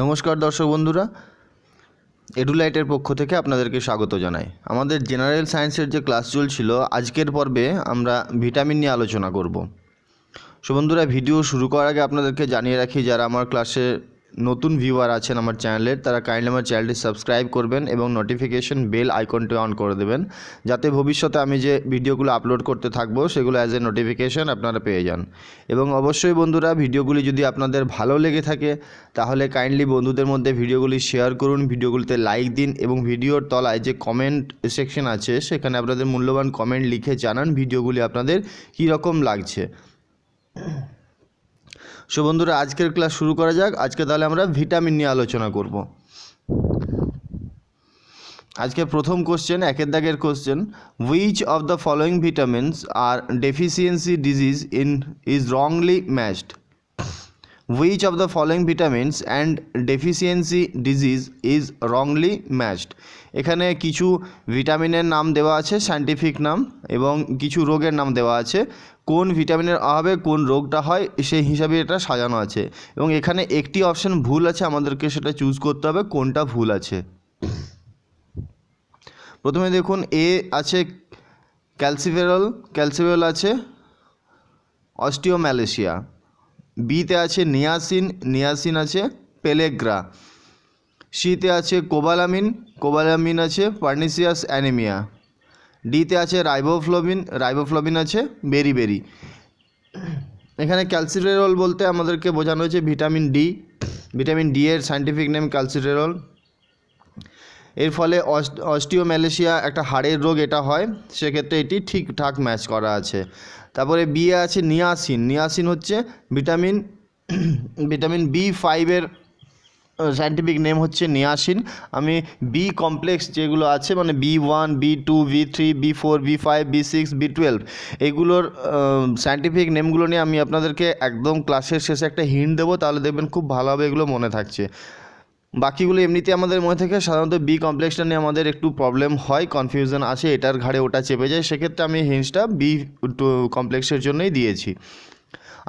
নমস্কার দর্শক বন্ধুরা, এডুলাইটের পক্ষ থেকে আপনাদেরকে স্বাগত জানাই। আমাদের জেনারেল সায়েন্সের যে ক্লাস চলছিল, আজকের পর্বে আমরা ভিটামিন নিয়ে আলোচনা করব। সো বন্ধুরা, ভিডিও শুরু করার আগে আপনাদেরকে জানিয়ে রাখি, যারা আমার ক্লাসে নতুন ভিউয়ার আছেন আমার চ্যানেলের, তারা কাইন্ডলি আমার চ্যানেলটি সাবস্ক্রাইব করবেন এবং নোটিফিকেশন বেল আইকনটি অন করে দেবেন, যাতে ভবিষ্যতে আমি যে ভিডিওগুলো আপলোড করতে থাকবো সেগুলো অ্যাজ এ নোটিফিকেশন আপনারা পেয়ে যান। এবং অবশ্যই বন্ধুরা, ভিডিওগুলি যদি আপনাদের ভালো লেগে থাকে তাহলে কাইন্ডলি বন্ধুদের মধ্যে ভিডিওগুলি শেয়ার করুন, ভিডিওগুলিতে লাইক দিন এবং ভিডিওর তলায় যে কমেন্ট সেকশন আছে সেখানে আপনাদের মূল্যবান কমেন্ট লিখে জানান ভিডিওগুলি আপনাদের কীরকম লাগছে। সো বন্ধুরা, আজকের ক্লাস শুরু করা যাক। আজকে তাহলে আমরা ভিটামিন নিয়ে আলোচনা করব। আজকে প্রথম কোশ্চেন, একের দাগের question, which of the following vitamins আর deficiency disease is wrongly matched. Which of the following vitamins and deficiency disease is wrongly matched. এখানে কিছু ভিটামিনের নাম দেওয়া আছে, সায়েন্টিফিক নাম, এবং কিছু রোগের নাম দেওয়া আছে। কোন ভিটামিনের অভাবে কোন রোগটা হয় সেই হিসাবে এটা সাজানো আছে, এবং এখানে একটি অপশন ভুল আছে, আমাদেরকে সেটা চুজ করতে হবে কোনটা ভুল আছে। প্রথমে দেখুন, এ আছে ক্যালসিফেরল আছে অস্টিওম্যালেশিয়া। বিতে আছে নিয়াসিন আছে পেলেগ্রা। সিতে আছে কোবালামিন আছে পার্নিসিয়াস অ্যানিমিয়া। ডিতে আছে রাইবোফ্লোবিন আছে বেরি। এখানে ক্যালসিফেরল বলতে আমাদেরকে বোঝানো হয়েছে ভিটামিন ডি এর সায়েন্টিফিক নেম ক্যালসিফেরল। এর ফলে অস্টিওম্যালেশিয়া একটা হাড়ের রোগ এটা হয়, সেক্ষেত্রে এটি ঠিকঠাক ম্যাচ করা আছে। তারপরে বি আছে নিয়াসিন হচ্ছে ভিটামিন বি5 সায়েন্টিফিক নেম হচ্ছে নিয়াসিন। আমি বি কমপ্লেক্স যেগুলো আছে, মানে B1, B2, B3, B4, B5, B6, B12, এগুলোর সায়েন্টিফিক নেমগুলো নিয়ে আমি আপনাদেরকে একদম ক্লাসের শেষে একটা হিন্ট দেবো, তাহলে দেখবেন খুব ভালোভাবে এগুলো মনে থাকছে। বাকিগুলো এমনিতে আমাদের মনে থাকে, সাধারণত বি কমপ্লেক্সটা নিয়ে আমাদের একটু প্রবলেম হয়, কনফিউশন আসে, এটার ঘাড়ে ওটা চেপে যায়, সেক্ষেত্রে আমি হিন্টসটা বি কমপ্লেক্সের জন্যই দিয়েছি।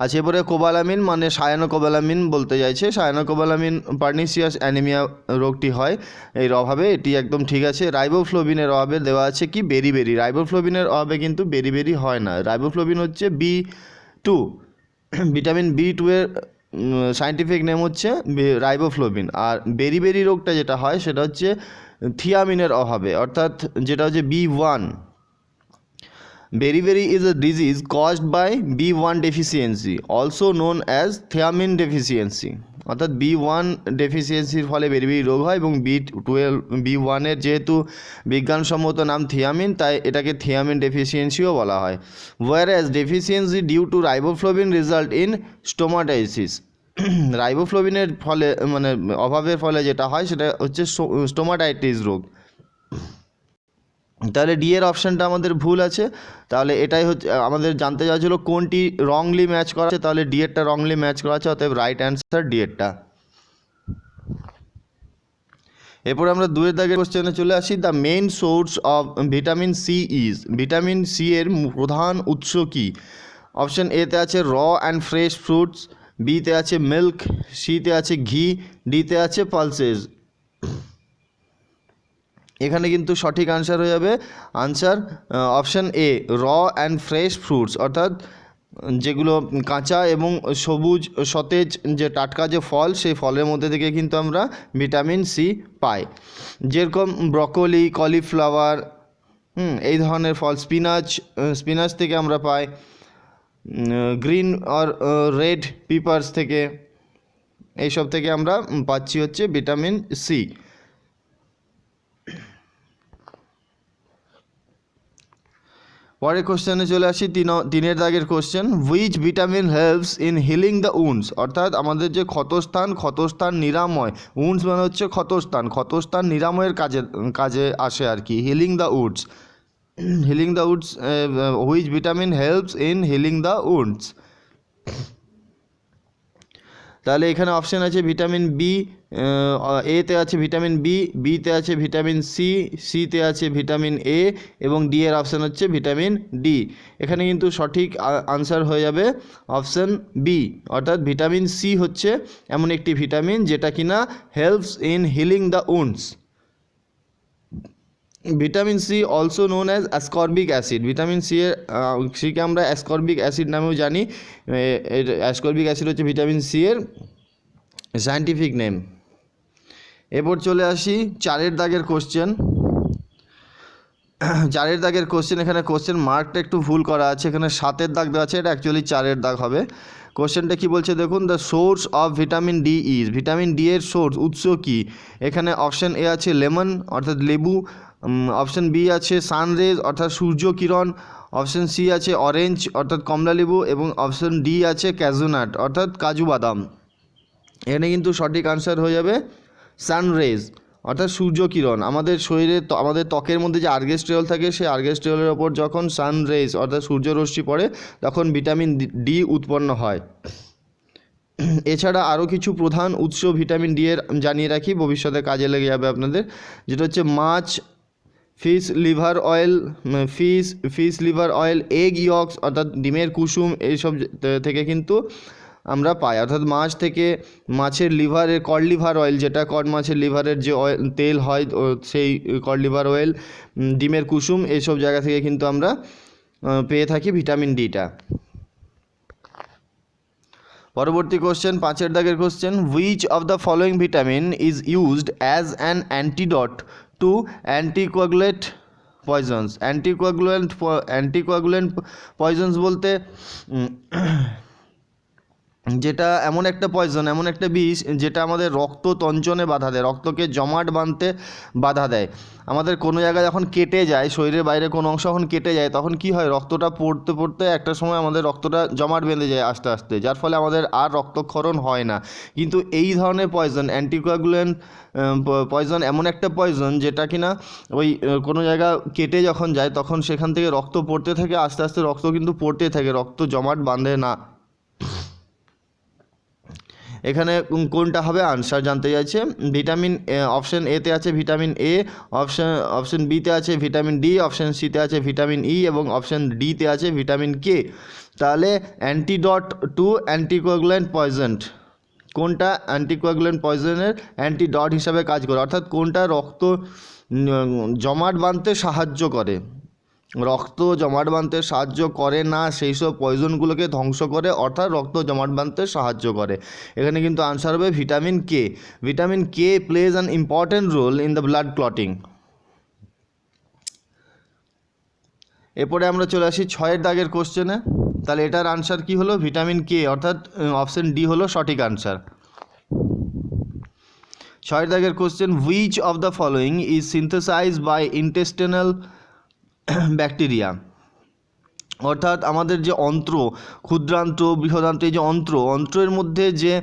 আচ্ছা, এরপরে কোবালামিন মানে সায়ানোকোবালামিন বলতে চাইছে। সায়ানোকোবালামিন পার্নিসিয়াস অ্যানিমিয়া রোগটি হয় এর অভাবে, এটি একদম ঠিক আছে। রাইবোফ্লোবিনের অভাবে দেওয়া আছে কি বেরি। রাইবোফ্লোবিনের অভাবে কিন্তু বেরি হয় না। রাইবোফ্লোবিন হচ্ছে B2, ভিটামিন B2 এর সায়েন্টিফিক নেম হচ্ছে রাইবোফ্লোবিন। আর বেরি রোগটা যেটা হয় সেটা হচ্ছে থিয়ামিনের অভাবে, অর্থাৎ যেটা হচ্ছে B1। Beriberi is a disease caused by B1 deficiency, also known as thiamine deficiency. অর্থাৎ B1 ডেফিসিয়েন্সির ফলে বেরিবেরি রোগ হয়, এবং B1 এর যেহেতু বিজ্ঞানসম্মত নাম থিয়ামিন, তাই এটাকে থিয়ামিন ডেফিসিয়েন্সিও বলা হয়। whereas deficiency due to riboflavin result in stomatitis. রাইবোফ্লোবিনের ফলে মানে অভাবের ফলে যেটা হয় সেটা হচ্ছে স্টোমাটাইটিস রোগ। তাহলে ডি এর অপশানটা আমাদের ভুল আছে। তাহলে এটাই হচ্ছে আমাদের জানতে চাওয়া ছিল কোনটি রংলি ম্যাচ করা আছে, তাহলে ডি এরটা রংলি ম্যাচ করা আছে, অতএব রাইট অ্যান্সার ডি এরটা। এরপরে আমরা দুয়ের দাগের কোশ্চেনে চলে আসি। The main source of vitamin C is. Vitamin C এর প্রধান উৎস কী? অপশান এতে আছে র অ্যান্ড ফ্রেশ ফ্রুটস, বিতে আছে মিল্ক, সিতে আছে ঘি, ডিতে আছে পালসেস। এখানে কিন্তু সঠিক আনসার হয়ে যাবে অপশান এ, র অ্যান্ড ফ্রেশ ফ্রুটস, অর্থাৎ যেগুলো কাঁচা এবং সবুজ সতেজ যে টাটকা যে ফল, সেই ফলের মধ্যে থেকে কিন্তু আমরা ভিটামিন সি পাই। যেরকম ব্রকোলি, কলিফ্লাওয়ার, এই ধরনের ফল, স্পিনাচ থেকে আমরা পাই, গ্রিন আর রেড পিপার্স থেকে, এইসব থেকে আমরা পাচ্ছি হচ্ছে ভিটামিন সি। পরের কোশ্চেনে চলে আসি, তিনের দাগের question, which vitamin helps in healing the wounds. অর্থাৎ আমাদের যে ক্ষতস্থান নিরাময়, উন্ডস মানে হচ্ছে ক্ষতস্থান নিরাময়ের কাজে আসে আর কি, healing the wounds. Which vitamin helps in healing the wounds. তাহলে এখানে অপশান আছে ভিটামিন বি, এতে আছে ভিটামিন বি, বিতে আছে ভিটামিন সি, সিতে আছে ভিটামিন এ এবং ডি এর অপশান হচ্ছে ভিটামিন ডি। এখানে কিন্তু সঠিক আনসার হয়ে যাবে অপশান বি, অর্থাৎ ভিটামিন সি হচ্ছে এমন একটি ভিটামিন যেটা কিনা helps in healing the wounds. Vitamin C also known as ascorbic acid. Vitamin সিকে আমরা অ্যাসকর্বিক অ্যাসিড নামেও জানি। অ্যাসকর্বিক অ্যাসিড হচ্ছে ভিটামিন সি এর সায়েন্টিফিক নেম। এরপর চলে আসি 4 দাগের কোশ্চেন। 4 দাগের কোশ্চেন, এখানে কোশ্চেন মার্কটা একটু ভুল করা আছে, এখানে 7 দাগ দেওয়া আছে, এটা অ্যাকচুয়ালি 4 দাগ হবে। কোশ্চেনটা কি বলছে দেখুন, the source of vitamin D is, vitamin D এর সোর্স উৎস কি? এখানে অপশান এ আছে লেমন অর্থাৎ লেবু, অপশান বি আছে সানরেজ অর্থাৎ সূর্য কিরণ, অপশান সি আছে অরেঞ্জ অর্থাৎ কমলা লেবু এবং অপশান ডি আছে ক্যাজুনাট অর্থাৎ কাজু বাদাম। এখানে কিন্তু সঠিক আনসার হয়ে যাবে সানরেজ অর্থাৎ সূর্য কিরণ। আমাদের শরীরে আমাদের ত্বকের মধ্যে যে আর্গেস্ট্রিয়ল থাকে, সেই আর্গেস্ট্রিয়লের ওপর যখন সানরেজ অর্থাৎ সূর্যরশ্মি পড়ে তখন ভিটামিন ডি উৎপন্ন হয়। এছাড়া আরও কিছু প্রধান উৎস ভিটামিন ডি এর জানিয়ে রাখি, ভবিষ্যতে কাজে লেগে যাবে আপনাদের, যেটা হচ্ছে মাছ, ফিশ লিভার অয়েল, এগ ইয়ক্স অর্থাৎ ডিমের কুসুম, এইসব থেকে কিন্তু আমরা পাই। অর্থাৎ মাছ থেকে মাছের লিভারের কড লিভার অয়েল, যেটা কড মাছের লিভারের যে অয়েল তেল হয় সেই কড লিভার অয়েল, ডিমের কুসুম, এইসব জায়গা থেকে কিন্তু আমরা পেয়ে থাকি ভিটামিন ডিটা। পরবর্তী কোশ্চেন 5 দাগের question, which of the following vitamin is used as an antidote to anticoagulant poisons. Anticoagulant poisons বলতে যেটা এমন একটা পয়জন, এমন একটা বিষ যেটা আমাদের রক্ত তঞ্চনে বাধা দেয়, রক্তকে জমাট বাঁধতে বাধা দেয়। আমাদের কোনো জায়গায় যখন কেটে যায়, শরীরের বাইরে কোনো অংশ যখন কেটে যায়, তখন কি হয়, রক্তটা পড়তে পড়তে একটা সময় আমাদের রক্তটা জমাট বেঁধে যায় আস্তে আস্তে, যার ফলে আমাদের আর রক্তক্ষরণ হয় না। কিন্তু এই ধরনের পয়জন, অ্যান্টিকোয়াগুলেন্ট পয়জন এমন একটা পয়জন যেটা কিনা ওই কোনো জায়গা কেটে যখন যায় তখন সেখান থেকে রক্ত পড়তে থাকে, আস্তে আস্তে রক্ত কিন্তু পড়তে থাকে, রক্ত জমাট বাঁধে না। এখানে কোনটা হবে আনসার জানতে চাইছে। ভিটামিন অপশান এতে আছে ভিটামিন এ, অপশান বিতে আছে ভিটামিন ডি, অপশান সিতে আছে ভিটামিন ই এবং অপশান ডিতে আছে ভিটামিন কে। তাহলে অ্যান্টিডট টু অ্যান্টিকোয়াগুলেন্ট পয়জন, কোনটা অ্যান্টিকোয়াগুলেন্ট পয়জনের অ্যান্টিডট হিসাবে কাজ করে, অর্থাৎ কোনটা রক্ত জমাট বাঁধতে সাহায্য করে, রক্ত জমাট বাঁধতে সাহায্য করে না, সেই সব পয়জনগুলোকে ধ্বংস করে, অর্থাৎ রক্ত জমাট বাঁধতে সাহায্য করে। এখানে কিন্তু আনসার হবে vitamin K. Vitamin K plays an important role in the blood clotting. এরপরে আমরা চলে আসি 6 দাগের কোশ্চেনে। তাহলে এটার আনসার কি হলো, ভিটামিন কে, অর্থাৎ অপশান ডি হলো সঠিক আনসার। 6 দাগের question, which of the following is synthesized by intestinal bacteria. অর্থাৎ আমাদের যে অন্ত্র, ক্ষুদ্রান্ত্র, বৃহদান্ত্র, এই যে অন্ত্রের মধ্যে যে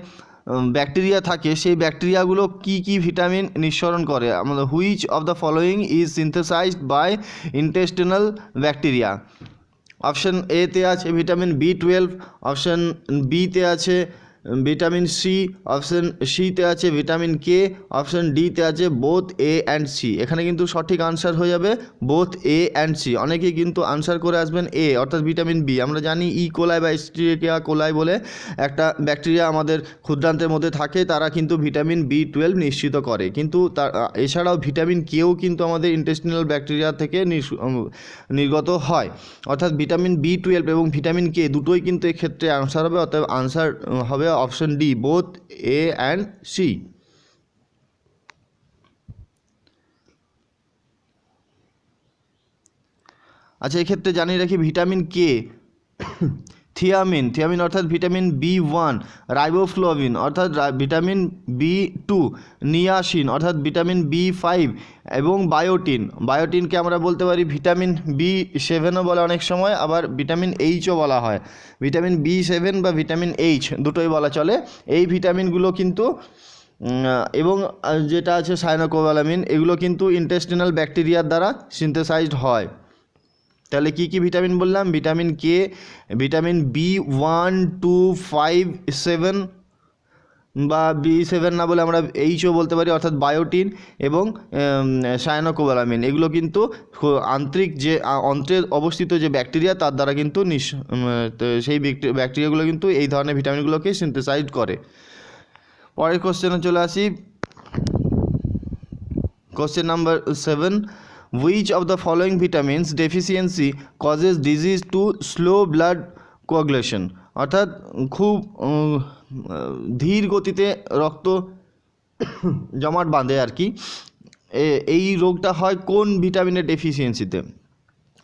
ব্যাকটেরিয়া থাকে, সেই ব্যাকটেরিয়াগুলো কি কি ভিটামিন নিঃসরণ করে। আমাদের which of the following is synthesized by intestinal bacteria. Option এতে আছে ভিটামিন বি12, অপশান বিতে আছে ভিটামিন সি, অপশান সিতে আছে ভিটামিন কে, অপশান ডিতে আছে বোথ এ অ্যান্ড সি। এখানে কিন্তু সঠিক আনসার হয়ে যাবে বোথ এ অ্যান্ড সি। অনেকেই কিন্তু আনসার করে আসবেন এ, অর্থাৎ ভিটামিন বি। আমরা জানি ই কোলাই বা এস্টেরিয়া কোলাই বলে একটা ব্যাকটেরিয়া আমাদের ক্ষুদ্রান্তের মধ্যে থাকে, তারা কিন্তু ভিটামিন বি12 নিশ্চিত করে। কিন্তু এছাড়াও ভিটামিন কেও কিন্তু আমাদের ইন্টেস্টিনাল ব্যাকটেরিয়া থেকে নির্গত হয়, অর্থাৎ ভিটামিন বি12 এবং ভিটামিন কে দুটোই কিন্তু এক্ষেত্রে আনসার হবে, অর্থাৎ আনসার হবে option D, both A and C. আচ্ছা, এক্ষেত্রে জানিয়ে রাখি ভিটামিন কে থিয়ামিন অর্থাৎ ভিটামিন বি1, রাইবোফ্লাভিন অর্থাৎ ভিটামিন বি2, নিয়াসিন অর্থাৎ ভিটামিন বি5 এবং বায়োটিনকে আমরা বলতে পারি ভিটামিন বি7ও বলে অনেক সময়, আবার ভিটামিন এইচও বলা হয়। ভিটামিন বি7 বা ভিটামিন এইচ দুটোই বলা চলে। এই ভিটামিনগুলো কিন্তু এবং যেটা আছে সায়ানোকোবালামিন, এগুলো কিন্তু ইন্টেস্টিনাল ব্যাকটেরিয়ার দ্বারা সিনথেসাইজড হয়। তাহলে কি কি ভিটামিন বললাম, ভিটামিন কে, ভিটামিন বি1, 2, 5, 7 বা B7 না বলে আমরা এইচও বলতে পারি, অর্থাৎ বায়োটিন এবং সায়ানোকোবালামিন, এগুলো কিন্তু আন্তরিক যে অন্ত্রে অবস্থিত যে ব্যাকটেরিয়া তার দ্বারা কিন্তু সেই ব্যাকটেরিয়াগুলো কিন্তু এই ধরনের ভিটামিনগুলোকে সিনথেসাইজ করে। পরের কোশ্চেনে চলে আসি। Question number 7, which of the following vitamins deficiency causes disease to slow blood coagulation, অর্থাৎ খুব ধীর গতিতে রক্ত জমাট বাঁধে আর কি, এই রোগটা হয় কোন ভিটামিনের ডেফিসিয়েন্সিতে?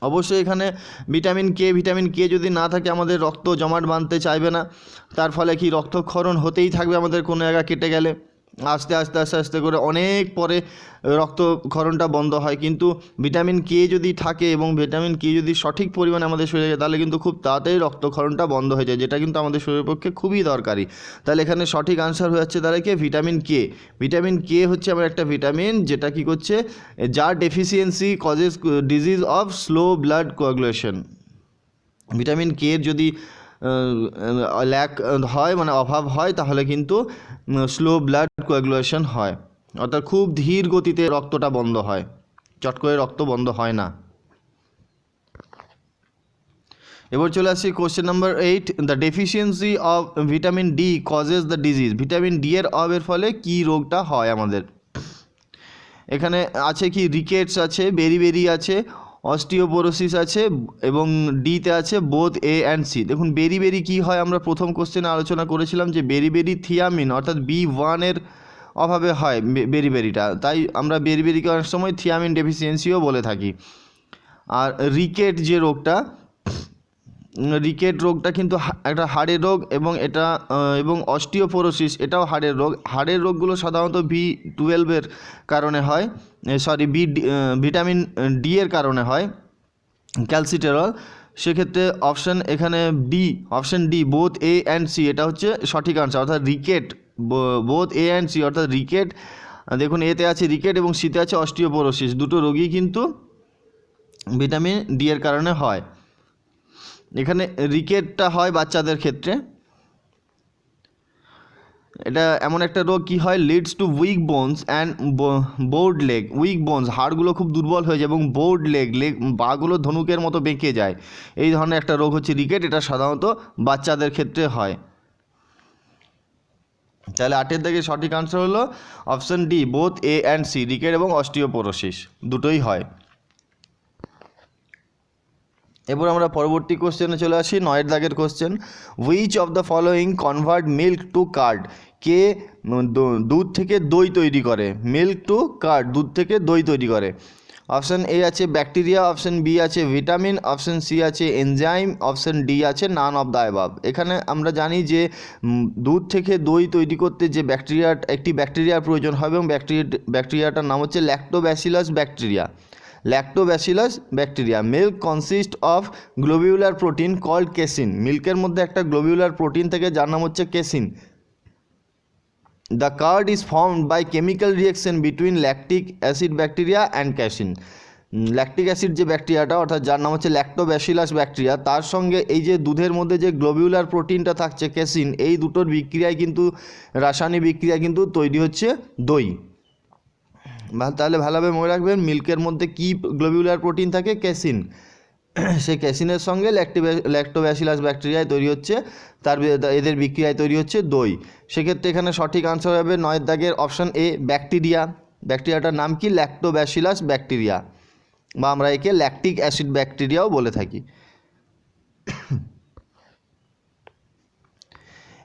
অবশ্যই এখানে ভিটামিন কে যদি না থাকে আমাদের রক্ত জমাট বাঁধতে চাইবে না, তার ফলে কি রক্তক্ষরণ হতেই থাকবে, আমাদের কোনো জায়গা কেটে গেলে আস্তে আস্তে আস্তে আস্তে করে অনেক পরে রক্তক্ষরণটা বন্ধ হয়। কিন্তু ভিটামিন কে যদি থাকে এবং ভিটামিন কে যদি সঠিক পরিমাণে আমাদের শরীরে তাহলে কিন্তু খুব তাড়াতাড়ি রক্তক্ষরণটা বন্ধ হয়ে যায়, যেটা কিন্তু আমাদের শরীরের পক্ষে খুবই দরকারি। তাহলে এখানে সঠিক আনসার হয়ে যাচ্ছে তাহলে কি ভিটামিন কে। ভিটামিন কে হচ্ছে আমার একটা ভিটামিন যেটা কি করছে, যার deficiency causes disease of slow blood coagulation. Vitamin K যদি ল্যাক হয় মানে অভাব হয় তাহলে কিন্তু স্লো ব্লাড কোয়াগুলেশন হয়, অর্থাৎ খুব ধীর গতিতে রক্তটা বন্ধ হয়, চট করে রক্ত বন্ধ হয় না। এবার চলে আসছি question number 8, the deficiency of vitamin D causes the disease. Vitamin D এর অভাবের ফলে কি রোগটা হয় আমাদের? এখানে আছে কি রিকেটস আছে, বেরিবেরি আছে, অস্টিওপোরোসিস আছে এবং ডিতে আছে বোথ এ অ্যান্ড সি। দেখুন বেরিবেরি কী হয়, আমরা প্রথম কোশ্চেনে আলোচনা করেছিলাম যে বেরিবেরি থিয়ামিন অর্থাৎ B1 এর অভাবে হয় বেরিবেরিটা, তাই আমরা বেরিবেরিকে অনেক সময় থিয়ামিন ডেফিসিয়েন্সিও বলে থাকি। আর রিকেট যে রোগটা, রিকেট রোগটা কিন্তু একটা হাড়ের রোগ এবং এটা এবং অস্টিওপোরোসিস এটাও হাড়ের রোগ। হাড়ের রোগগুলো সাধারণত B12 এর কারণে হয়, ভিটামিন ডি এর কারণে হয়, ক্যালসিটেরল। সেক্ষেত্রে option D both A and C এটা হচ্ছে সঠিক আনসার, অর্থাৎ rickets both A and C, অর্থাৎ রিকেট, দেখুন এতে আছে রিকেট এবং সিতে আছে অস্টিওপোরোসিস, দুটো রোগই কিন্তু ভিটামিন ডি এর কারণে হয়। এখানে রিকেটটা হয় বাচ্চাদের ক্ষেত্রে। এটা এমন একটা রোগ কি হয়, leads to weak bones and bowed leg. Weak bones হাড়গুলো খুব দুর্বল হয়ে যায় এবং বোর্ড লেগ বাগুলো ধনুকের মতো বেঁকে যায়, এই ধরনের একটা রোগ হচ্ছে রিকেট। এটা সাধারণত বাচ্চাদের ক্ষেত্রে হয়। তাহলে 8 থেকে সঠিক আনসার হলো option D both A and C, rickets এবং অস্টিওপোরোসিস দুটোই হয়। এরপর আমরা পরবর্তী কোশ্চেনে চলে আসি, 9 দাগের question, which of the following convert milk to curd. কে দুধ থেকে দই তৈরি করে? মিল্ক টু কার্ড, দুধ থেকে দই তৈরি করে। অপশান এ আছে ব্যাকটেরিয়া, অপশান বি আছে ভিটামিন, অপশান সি আছে এনজাইম, অপশান ডি আছে নান অফ দ্য অ্যাবাভ। এখানে আমরা জানি যে দুধ থেকে দই তৈরি করতে যে একটি ব্যাকটেরিয়ার প্রয়োজন হবে এবং ব্যাকটেরিয়াটার নাম হচ্ছে lactobacillus bacteria. Lactobacillus bacteria. Milk consist of globular protein called casein. মিল্কের মধ্যে একটা গ্লোবিউলার প্রোটিন থেকে যার নাম হচ্ছে casein. The curd is formed by chemical reaction between lactic acid bacteria and casein. Lactic acid যে ব্যাকটেরিয়াটা অর্থাৎ যার নাম হচ্ছে ল্যাক্টোব্যাসিলাস ব্যাকটেরিয়া, তার সঙ্গে এই যে দুধের মধ্যে যে গ্লোবিউলার প্রোটিনটা থাকছে কেসিন, এই দুটোর বিক্রিয়ায় কিন্তু রাসায়নিক বিক্রিয়ায় কিন্তু তৈরি হচ্ছে দই। তাহলে ভালোভাবে মনে রাখবেন মিল্কের মধ্যে কি গ্লোবিউলার প্রোটিন থাকে? ক্যাসিন। সেই ক্যাসিনের সঙ্গে ল্যাক্টোব্যাসিলাস ব্যাকটেরিয়ায় তৈরি হচ্ছে এদের বিক্রিয়ায় তৈরি হচ্ছে দই। সেক্ষেত্রে এখানে সঠিক আনসার হবে 9 দাগের অপশান এ ব্যাকটেরিয়া। ব্যাকটেরিয়াটার নাম কি? ল্যাক্টোব্যাসিলাস ব্যাকটেরিয়া, বা আমরা একে ল্যাকটিক অ্যাসিড ব্যাকটেরিয়াও বলে থাকি।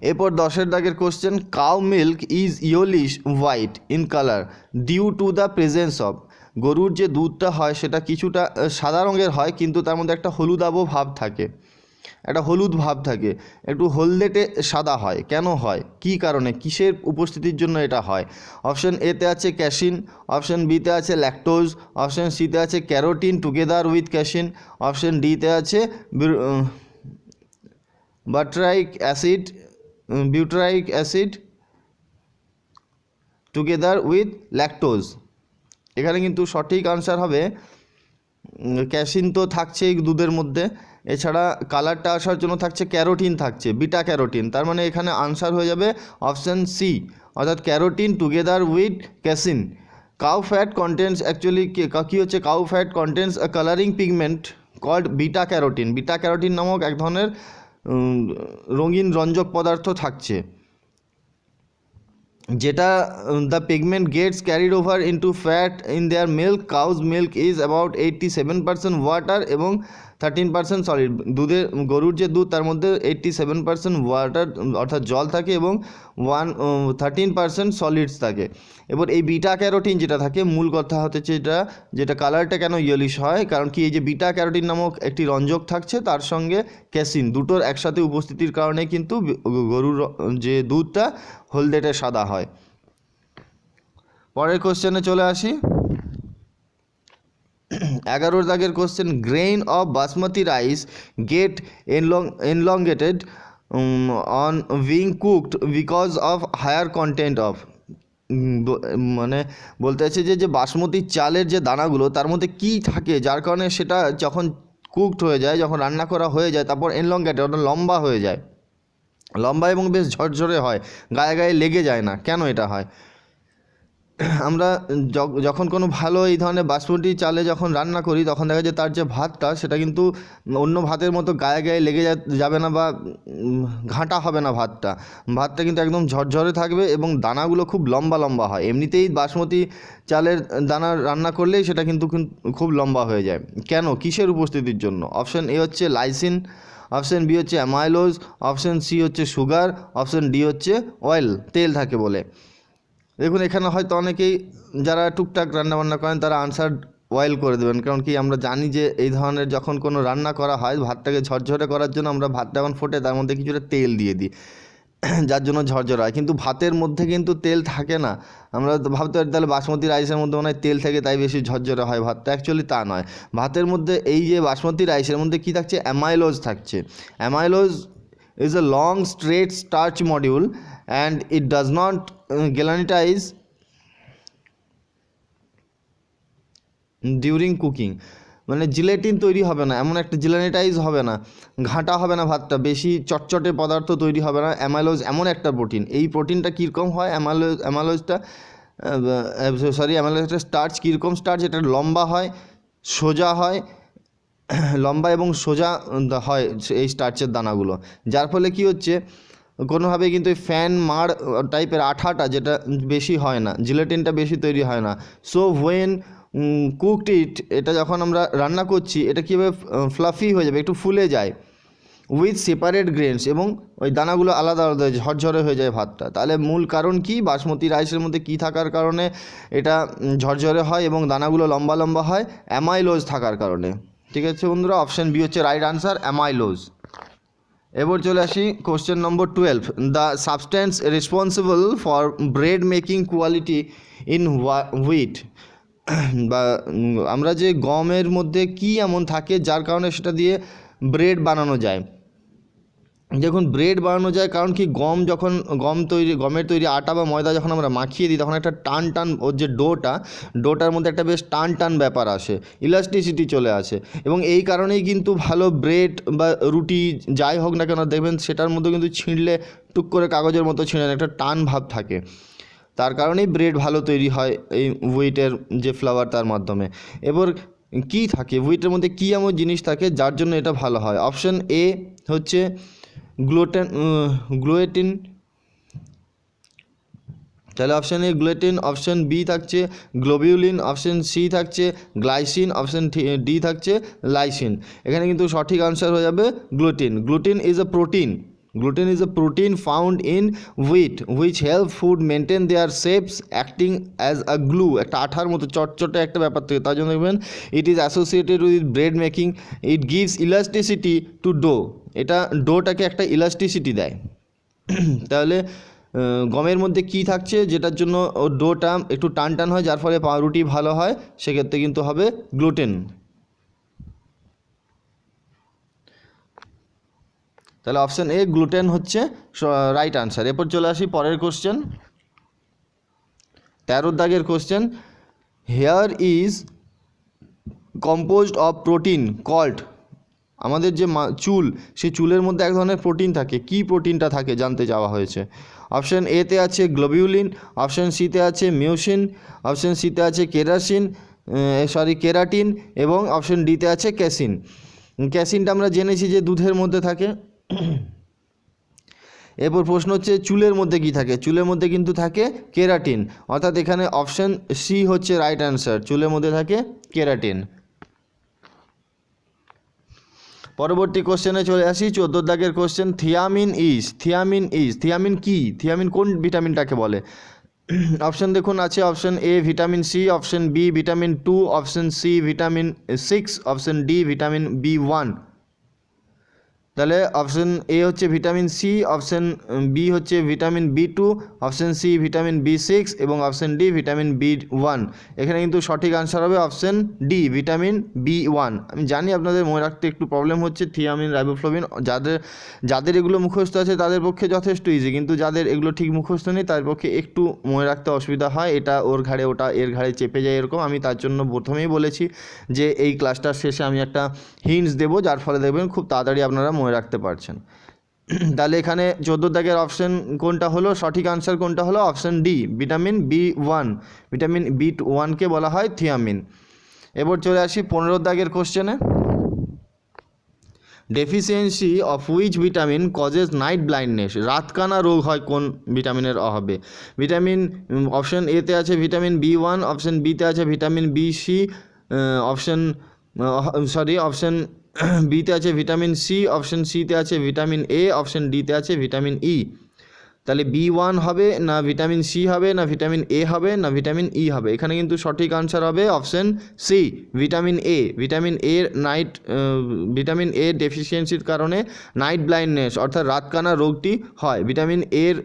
এরপর 10 দাগের question, cow milk is yellowish white in colour due to the presence of. গরুর যে দুধটা হয় সেটা কিছুটা সাদা রঙের হয় কিন্তু তার মধ্যে একটা হলুদাভ ভাব থাকে, একটা হলুদ ভাব থাকে, একটু হলদেটে সাদা হয়। কেন হয়? কী কারণে, কিসের উপস্থিতির জন্য এটা হয়? অপশান এতে আছে ক্যাসিন, অপশান বিতে আছে ল্যাকটোজ, অপশান সিতে আছে carotene together with casein, option ডিতে আছে butyric acid together with lactose. এখানে কিন্তু সঠিক আনসার হবে ক্যাসিন তো থাকছেই দুধের মধ্যে, এছাড়া কালারটা আসার জন্য থাকছে ক্যারোটিন, থাকছে বিটা ক্যারোটিন। তার মানে এখানে আনসার হয়ে যাবে অপশান সি, অর্থাৎ carotene together with casein. Cow fat contents actually কী হচ্ছে, cow fat contents a colouring pigment called beta carotene. Beta carotene নামক এক ধরনের রঙিন রঞ্জক পদার্থ থাকছে, যেটা the pigment gets carried over into fat in their milk. Cow's milk is about 87% water এবং 13% সলিড। গরুর যে দুধ তার মধ্যে 87% ওয়াটার অর্থাৎ জল থাকে এবং 13% সলিডস থাকে। এবার এই বিটা ক্যারোটিন যেটা থাকে, মূল কথা হচ্ছে যেটা কালারটা কেন ইয়েলিশ হয়, কারণ কি এই যে বিটা ক্যারোটিন নামক একটি রঞ্জক থাকছে, তার সঙ্গে ক্যাসিন, দুটোর একসাথে উপস্থিতির কারণে কিন্তু গরুর যে দুধটা হলদেটে সাদা হয়। পরের কোশ্চেনে চলে আসি। 11 দাগের question, grain of basmati rice get elongated on being cooked because of higher content of. মানে বলতে চাইছে যে বাসমতি চালের যে দানাগুলো তার মধ্যে কী থাকে যার কারণে সেটা যখন কুকড হয়ে যায়, যখন রান্না করা হয়ে যায়, তারপর এনলংগেটেড অর্থাৎ লম্বা হয়ে যায়, লম্বা এবং বেশ ঝরঝরে হয়, গায়ে গায়ে লেগে যায় না। কেন এটা হয়? আমরা যখন কোনো ভালো এই ধরনের বাসমতি চালে যখন রান্না করি, তখন দেখা যায় তার যে ভাতটা সেটা কিন্তু অন্য ভাতের মতো গায়ে গায়ে লেগে যাবে না বা ঘাঁটা হবে না। ভাতটা কিন্তু একদম ঝরঝরে থাকবে এবং দানাগুলো খুব লম্বা লম্বা হয়। এমনিতেই বাসমতি চালের দানা রান্না করলেই সেটা কিন্তু খুব লম্বা হয়ে যায়। কেন? কিসের উপস্থিতির জন্য? অপশান এ হচ্ছে লাইসিন, অপশান বি হচ্ছে অ্যামাইলোজ, অপশান সি হচ্ছে সুগার, অপশান ডি হচ্ছে অয়েল, তেল থাকে বলে। দেখুন এখানে হয়তো অনেকেই যারা টুকটাক রান্নাবান্না করেন তারা আনসার অয়েল করে দেবেন, কারণ কি আমরা জানি যে এই ধরনের যখন কোনো রান্না করা হয়, ভাতটাকে ঝরঝরে করার জন্য আমরা ভাতটা যখন ফোটে তার মধ্যে কিছুটা তেল দিয়ে দিই, যার জন্য ঝরঝরে হয়। কিন্তু ভাতের মধ্যে কিন্তু তেল থাকে না। আমরা ভাবতে পারি তাহলে বাসমতি রাইসের মধ্যে মনে হয় তেল থাকে তাই বেশি ঝরঝরে হয় ভাতটা। অ্যাকচুয়ালি তা নয়। ভাতের মধ্যে এই যে বাসমতি রাইসের মধ্যে কী থাকছে, অ্যামাইলোজ থাকছে। Amylose is a long straight starch module and it does not gelatinise during cooking। মানে জিলেটিন তৈরি হবে না, এমন একটা জিলেটিনাইজ হবে না, ঘাঁটা হবে না ভাতটা, বেশি চটচটে পদার্থ তৈরি হবে না। অ্যামাইলোজ এমন একটা প্রোটিন, এই প্রোটিনটা কীরকম হয়, অ্যামাইলোজটা স্টার্চ কীরকম স্টার্চ, এটা লম্বা হয়, সোজা হয়, লম্বা এবং সোজা হয় এই স্টার্চের দানাগুলো, যার ফলে কি হচ্ছে কোনোভাবে কিন্তু এই ফ্যান মাড় টাইপের আঠাটা যেটা বেশি হয় না, জিলেটিনটা বেশি তৈরি হয় না। সো হোয়েন কুকড ইট, এটা যখন আমরা রান্না করছি এটা কীভাবে ফ্লাফি হয়ে যাবে, একটু ফুলে যায়, উইথ সেপারেট গ্রেনস, এবং ওই দানাগুলো আলাদা আলাদা ঝরঝরে হয়ে যায় ভাতটা। তাহলে মূল কারণ কি, বাসমতি রাইসের মধ্যে কী থাকার কারণে এটা ঝরঝরে হয় এবং দানাগুলো লম্বা লম্বা হয়? অ্যামাইলোজ থাকার কারণে। ঠিক আছে বন্ধুরা, অপশান বি হচ্ছে রাইট আনসার, অ্যামাইলোজ। এবার চলে আসি question number 12, the substance responsible for bread making quality in wheat. বা আমরা যে গমের মধ্যে কী এমন থাকে যার কারণে সেটা দিয়ে ব্রেড বানানো যায়। দেখুন ব্রেড বানানো যায় কারণ কি, যখন গমের তৈরি আটা বা ময়দা যখন আমরা মাখিয়ে দিই তখন একটা টান ওর যে ডোটার মধ্যে একটা বেশ টান ব্যাপার আসে, ইলাস্টিসিটি চলে আসে, এবং এই কারণেই কিন্তু ভালো ব্রেড বা রুটি যাই হোক না কেন দেখবেন সেটার মধ্যে কিন্তু ছিঁড়লে টুক করে কাগজের মতো ছিঁড়ে একটা টান ভাব থাকে। তার কারণেই ব্রেড ভালো তৈরি হয় এই হুইটের যে ফ্লাওয়ার তার মাধ্যমে। এবার কী থাকে হুইটের মধ্যে, কী এমন জিনিস থাকে যার জন্য এটা ভালো হয়? অপশান এ হচ্ছে গ্লুটেন, তাহলে option A gluten, option B থাকছে গ্লোবিউলিন, অপশান সি থাকছে গ্লাইসিন, অপশান ডি থাকছে লাইসিন। এখানে কিন্তু সঠিক আনসার হয়ে যাবে gluten. Gluten is a protein found in wheat which help food maintain their shapes acting as a glue, একটা আঠার মতো চটচটে একটা ব্যাপার থাকে, তার জন্য দেখবেন it is associated with bread making, it gives elasticity to dough, এটা ডোটাকে একটা ইলাস্টিসিটি দেয়। তাহলে গমের মধ্যে কি থাকছে যেটার জন্য ও ডোটা একটু টান হয় যার ফলে পাউরুটি ভালো হয়, সেক্ষেত্রে কিন্তু হবে গ্লুটেন। তাহলে অপশান এ গ্লুটেন হচ্ছে রাইট আনসার। এরপর চলে আসি পরের কোশ্চেন, 13 দাগের question, hair is composed of protein called আমাদের যে চুল, সেই চুলের মধ্যে এক ধরনের প্রোটিন থাকে, কী প্রোটিনটা থাকে জানতে চাওয়া হয়েছে। অপশান এতে আছে গ্লোবিউলিন, অপশান সিতে আছে মিউসিন, অপশান সিতে আছে কেরাটিন এবং অপশান ডিতে আছে ক্যাসিন। ক্যাসিনটা আমরা জেনেছি যে দুধের মধ্যে থাকে। এরপর প্রশ্ন হচ্ছে চুলের মধ্যে কি থাকে, চুলের মধ্যে কিন্তু থাকে কেরাটিন, অর্থাৎ এখানে অপশান সি হচ্ছে রাইট অ্যান্সার, চুলের মধ্যে থাকে কেরাটিন। পরবর্তী কোশ্চেনে চলে আসি, 14 দাগের কোশ্চেন। থিয়ামিন কি, থিয়ামিন কোন ভিটামিনটাকে বলে? অপশান দেখুন আছে, option A vitamin C, option B vitamin 2, option C vitamin 6, option D vitamin B1। তাহলে অপশান এ হচ্ছে ভিটামিন সি, অপশান বি হচ্ছে vitamin B2, option C vitamin B6 এবং অপশান ডি ভিটামিন B1। এখানে কিন্তু সঠিক answer হবে option D vitamin B1। আমি জানি আপনাদের মনে রাখতে একটু প্রবলেম হচ্ছে থিয়ামিন, রাইবোফ্লাভিন, যাদের এগুলো মুখস্থ আছে তাদের পক্ষে যথেষ্ট ইজি, কিন্তু যাদের এগুলো ঠিক মুখস্থ নেই তাদের পক্ষে একটু মনে রাখতে অসুবিধা হয়, এটা ওর ঘাড়ে ওটা এর ঘাড়ে চেপে যায় এরকম। আমি তার জন্য প্রথমেই বলেছি যে এই ক্লাসটার শেষে আমি একটা হিন্টস দেবো, যার ফলে দেখবেন খুব তাড়াতাড়ি আপনারা মনে রাখতে পারছেন। তাহলে এখানে 14 দাগের অপশান কোনটা হলো, সঠিক আনসার কোনটা হলো? Option D vitamin B1। Vitamin B1কে বলা হয় থিয়ামিন। এবার চলে আসি 15 দাগের কোশ্চেনে। Deficiency of which vitamin causes night blindness, রাতকানা রোগ হয় কোন ভিটামিনের অভাবে? ভিটামিন অপশান এতে আছে ভিটামিন B1, অপশান বিতে আছে ভিটামিন BC, অপশান বিতে আছে ভিটামিন সি, অপশান সিতে আছে ভিটামিন এ, অপশান ডিতে আছে ভিটামিন ই। তাহলে B1 হবে না ভিটামিন সি হবে না ভিটামিন এ হবে না ভিটামিন ই হবে? এখানে কিন্তু সঠিক আনসার হবে option C vitamin A. Vitamin A ডেফিসিয়েন্সির কারণে নাইট ব্লাইন্ডনেস অর্থাৎ রাতকানা রোগটি হয়। ভিটামিন এর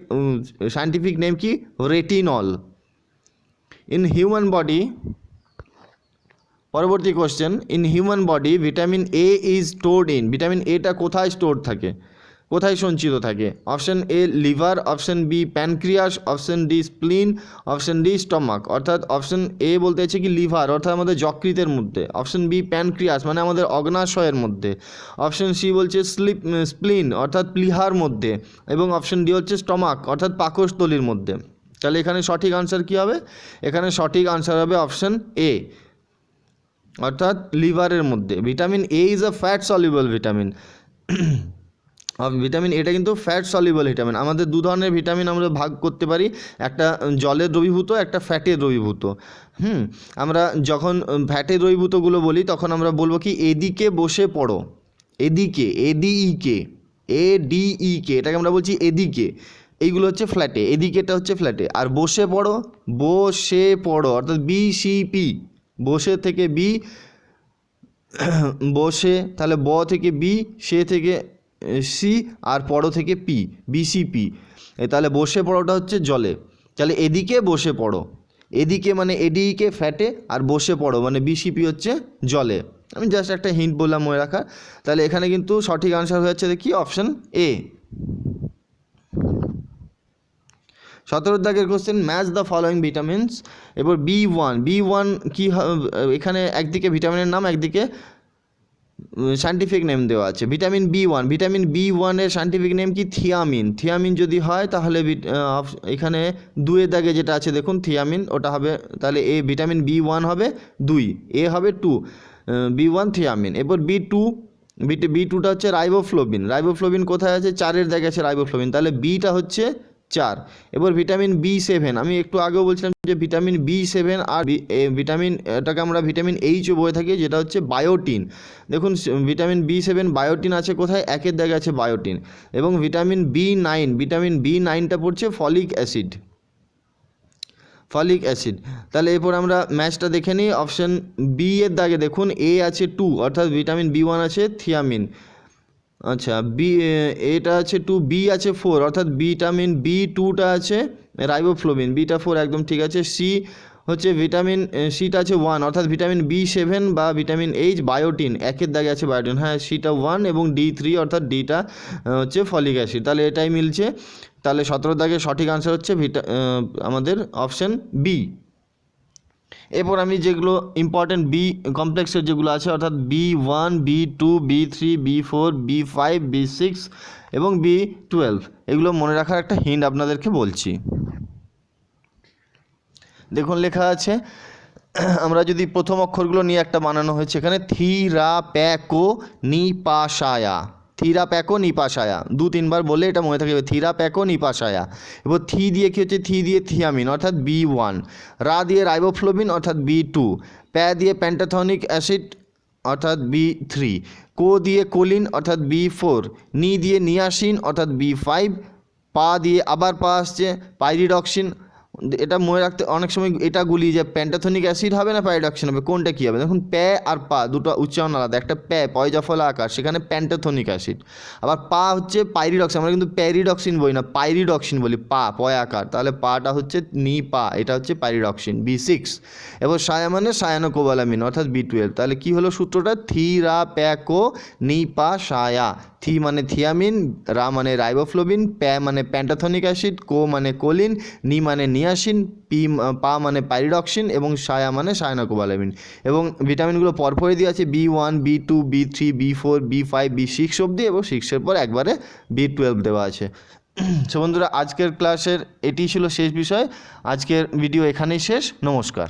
সায়েন্টিফিক নেম কি? রেটিনল। ইন হিউম্যান বডি, পরবর্তী question, in human body vitamin A is stored in, vitamin এটা কোথায় স্টোর থাকে, কোথায় সঞ্চিত থাকে? Option A liver, option B pancreas, option D spleen, option D stomach. অর্থাৎ অপশান এ বলতে চাইছে কি লিভার অর্থাৎ আমাদের যকৃতের মধ্যে, অপশান বি প্যানক্রিয়াস মানে আমাদের অগ্নাশয়ের মধ্যে, অপশান সি বলছে স্প্লিন অর্থাৎ প্লিহার মধ্যে এবং অপশান ডি হচ্ছে স্টমাক অর্থাৎ পাকস্থলীর মধ্যে। তাহলে এখানে সঠিক আনসার কী হবে? এখানে সঠিক আনসার হবে অপশান এ অর্থাৎ লিভারের মধ্যে। Vitamin A is a fat soluble vitamin. Vitamin এটা কিন্তু ফ্যাট সলিউবল ভিটামিন। আমাদের দু ধরনের ভিটামিন আমরা ভাগ করতে পারি, একটা জলের দ্রবীভূত, একটা ফ্যাটের দ্রবীভূত। আমরা যখন ফ্যাটের দ্রবীভূতগুলো বলি তখন আমরা বলবো কি এদিকে বসে পড়ো, এদিকে এডিইকে এটাকে আমরা বলছি এদিকে, এইগুলো হচ্ছে ফ্ল্যাটে, এদিকেটা হচ্ছে ফ্ল্যাটে। আর বসে পড়ো অর্থাৎ BCP, বসে থেকে বি, বসে তাহলে ব থেকে বি, সে থেকে সি আর পড়ো থেকে পি, BCP। তাহলে বসে পড়োটা হচ্ছে জলে, তাহলে এদিকে বসে পড়ো, এদিকে মানে এডিকে ফ্যাটে আর বসে পড়ো মানে BCP হচ্ছে জলে। আমি জাস্ট একটা হিন্ট বললাম মনে রাখা। তাহলে এখানে কিন্তু সঠিক আনসার হয়ে যাচ্ছে দেখি অপশান এ। 17 দাগের question, match the following vitamins. এবার B1 কি, এখানে একদিকে ভিটামিনের নাম একদিকে সায়েন্টিফিক নেম দেওয়া আছে। ভিটামিন B1 এর সায়েন্টিফিক নেম কি? থিয়ামিন যদি হয় তাহলে এখানে 2 দাগে যেটা আছে দেখুন থিয়ামিন, ওটা হবে তাহলে এ ভিটামিন B1 হবে 2, এ হবে 2, B1 থিয়ামিন। এরপর B2টা হচ্ছে রাইবোফ্লোবিন কোথায় আছে? 4 দাগে আছে রাইবোফ্লোবিন, তাহলে বিটা হচ্ছে 4। এবার ভিটামিন B7, আমি একটু আগেও বলছিলাম যে ভিটামিন B7 আর ভিটামিন এটাকে আমরা ভিটামিন Hও বলে থাকি, যেটা হচ্ছে বায়োটিন। দেখুন ভিটামিন B7 বায়োটিন আছে কোথায়? 1 দাগে আছে বায়োটিন। এবং ভিটামিন B9টা পড়ছে ফলিক অ্যাসিড। তাহলে এরপর আমরা ম্যাচটা দেখে নিই। অপশান বি এর দাগে দেখুন এ আছে 2 অর্থাৎ ভিটামিন B1 আছে থিয়ামিন। আচ্ছা এটা আছে 2, বি আছে 4 অর্থাৎ ভিটামিন B2টা আছে রাইবোফ্লোবিন, বিটা 4 একদম ঠিক আছে। সি হচ্ছে ভিটামিন সিটা আছে 1 অর্থাৎ ভিটামিন B7 বা ভিটামিন H বায়োটিন, 1 দাগে আছে বায়োটিন, হ্যাঁ সিটা 1 এবং D3 অর্থাৎ ডিটা হচ্ছে ফলিক অ্যাসিড। তাহলে এটাই মিলছে। তাহলে 17 দাগে সঠিক আনসার হচ্ছে আমাদের অপশান বি। এরপর আমি যেগুলো ইম্পর্টেন্ট বি কমপ্লেক্সের যেগুলো আছে অর্থাৎ B1 B2 B3 B4 B5 B6 এবং B12 এগুলো মনে রাখার একটা হিন্ট আপনাদেরকে বলছি। দেখুন লেখা আছে, আমরা যদি প্রথম অক্ষরগুলো নিয়ে একটা বানানো হয়েছে এখানে থিরা প্যাকো নিপাশায়া, থিরা প্যাকো নিপাশায়া, 2-3বার বলে এটা মনে থাকবে, থিরা প্যাকো নিপাশায়া। এবার থি দিয়ে কী হচ্ছে, থি দিয়ে থিয়ামিন অর্থাৎ B1, রা দিয়ে রাইবোফ্লোবিন অর্থাৎ B2, প্যা দিয়ে প্যান্টাথনিক অ্যাসিড অর্থাৎ B3, কো দিয়ে কোলিন অর্থাৎ B4, নি দিয়ে নিয়াসিন অর্থাৎ B5, পা দিয়ে আবার পা আসছে পাইরিডক্সিন। এটা মনে রাখতে অনেক সময় এটা গুলি যে প্যান্টাথনিক অ্যাসিড হবে না পাইরিডক্সিন হবে, কোনটা কী হবে? দেখুন প্যা আর পা দুটো উচ্চারণ আলাদা, একটা প্যা পয়জফলা আকার সেখানে প্যান্টাথনিক অ্যাসিড, আবার পা হচ্ছে পাইরিডক্সিন, আমরা কিন্তু প্যারিডক্সিন বলি না পাইরিডক্সিন বলি, পা পয় আকার, তাহলে পাটা হচ্ছে নি পা, এটা হচ্ছে পাইরিডক্সিন B6। এবার সায়া মানে সায়ানোকোবালামিন অর্থাৎ B12, তাহলে কি হলো সূত্রটা, থিরা প্যাকো নি পা সায়া, থি মানে থিয়ামিন, রা মানে রাইবোফ্লোবিন, প্যা মানে প্যান্টাথনিক অ্যাসিড, কো মানে কোলিন, নি মানে নিয়াসিন, পা মানে পাইরিডক্সিন এবং সায়া মানে সায়ানোকোবালামিন। এবং ভিটামিনগুলো পরপরই দিয়ে আছে B1 B2 B3 B4 B5 B6 অবধি, এবং 6-এর পর একবারে B12 দেওয়া আছে। সো বন্ধুরা, আজকের ক্লাসের এটি ছিল শেষ বিষয়, আজকের ভিডিও এখানেই শেষ, নমস্কার।